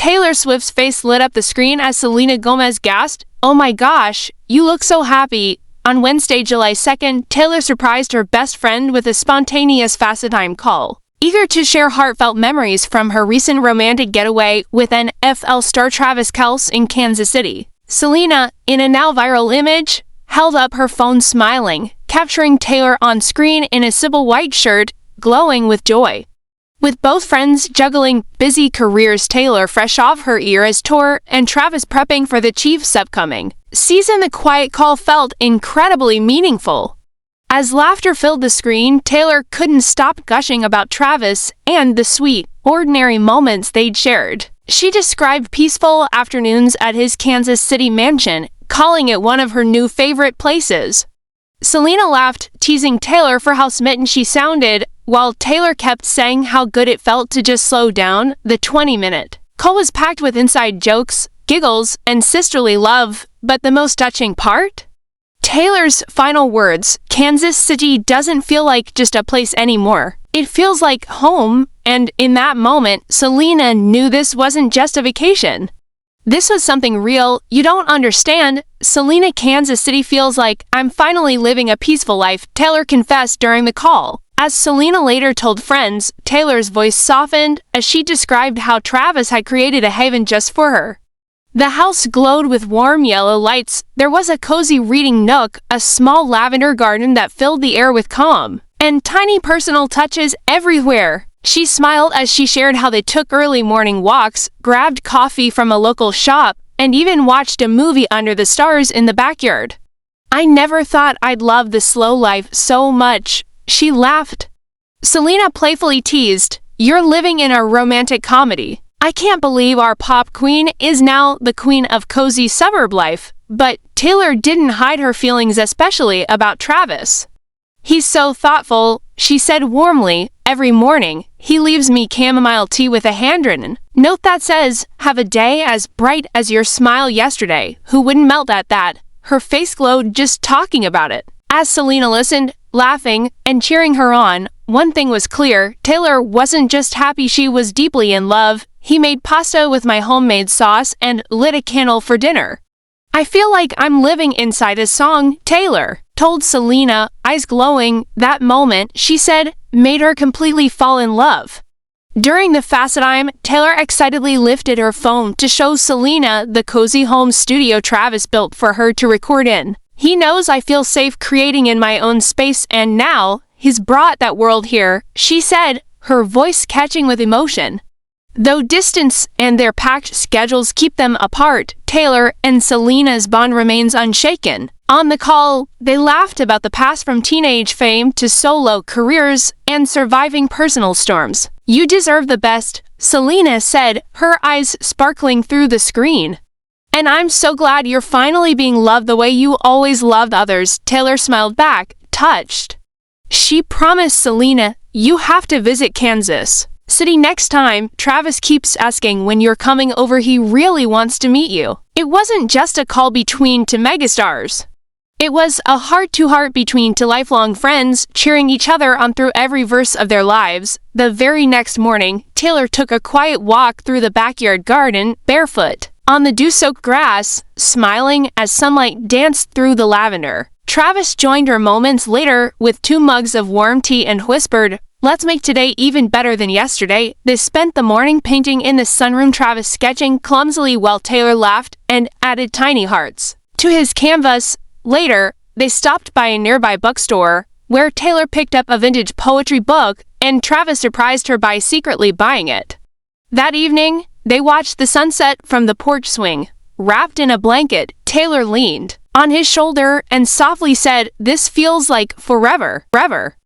Taylor Swift's face lit up the screen as Selena Gomez gasped, "Oh my gosh, you look so happy." On Wednesday, July 2nd, Taylor surprised her best friend with a spontaneous FaceTime call. Eager to share heartfelt memories from her recent romantic getaway with NFL star Travis Kelce in Kansas City, Selena, in a now viral image, held up her phone smiling, capturing Taylor on screen in a simple white shirt, glowing with joy. With both friends juggling busy careers, Taylor fresh off her Eras tour and Travis prepping for the Chiefs' upcoming season, the quiet call felt incredibly meaningful. As laughter filled the screen, Taylor couldn't stop gushing about Travis and the sweet, ordinary moments they'd shared. She described peaceful afternoons at his Kansas City mansion, calling it one of her new favorite places. Selena laughed, teasing Taylor for how smitten she sounded, while Taylor kept saying how good it felt to just slow down. The 20-minute call was packed with inside jokes, giggles, and sisterly love, but the most touching part? Taylor's final words, "Kansas City doesn't feel like just a place anymore. It feels like home," and in that moment, Selena knew this wasn't just a vacation. This was something real. "You don't understand. Selena, Kansas City feels like I'm finally living a peaceful life," Taylor confessed during the call. As Selena later told friends, Taylor's voice softened as she described how Travis had created a haven just for her. The house glowed with warm yellow lights. There was a cozy reading nook, a small lavender garden that filled the air with calm, and tiny personal touches everywhere. She smiled as she shared how they took early morning walks, grabbed coffee from a local shop, and even watched a movie under the stars in the backyard. "I never thought I'd love the slow life so much," she laughed. Selena playfully teased, "You're living in a romantic comedy. I can't believe our pop queen is now the queen of cozy suburb life." But Taylor didn't hide her feelings, especially about Travis. "He's so thoughtful," she said warmly. "Every morning, he leaves me chamomile tea with a handwritten note that says, 'Have a day as bright as your smile yesterday.' Who wouldn't melt at that?" Her face glowed just talking about it. As Selena listened, laughing and cheering her on, one thing was clear: Taylor wasn't just happy, she was deeply in love. "He made pasta with my homemade sauce and lit a candle for dinner. I feel like I'm living inside a song," Taylor told Selena, eyes glowing. That moment, she said, made her completely fall in love. During the FaceTime, Taylor excitedly lifted her phone to show Selena the cozy home studio Travis built for her to record in. "He knows I feel safe creating in my own space, and now he's brought that world here," she said, her voice catching with emotion. Though distance and their packed schedules keep them apart, Taylor and Selena's bond remains unshaken. On the call, they laughed about the past, from teenage fame to solo careers and surviving personal storms. "You deserve the best," Selena said, her eyes sparkling through the screen. "And I'm so glad you're finally being loved the way you always loved others," Taylor smiled back, touched. She promised Selena, "You have to visit Kansas City next time. Travis keeps asking when you're coming over. He really wants to meet you." It wasn't just a call between two megastars. It was a heart-to-heart between two lifelong friends, cheering each other on through every verse of their lives. The very next morning, Taylor took a quiet walk through the backyard garden, barefoot, on the dew-soaked grass, smiling as sunlight danced through the lavender. Travis joined her moments later with 2 mugs of warm tea and whispered, "Let's make today even better than yesterday." They spent the morning painting in the sunroom, Travis sketching clumsily while Taylor laughed and added tiny hearts to his canvas. Later, they stopped by a nearby bookstore, where Taylor picked up a vintage poetry book, and Travis surprised her by secretly buying it. That evening, they watched the sunset from the porch swing. Wrapped in a blanket, Taylor leaned on his shoulder and softly said, "This feels like forever, forever."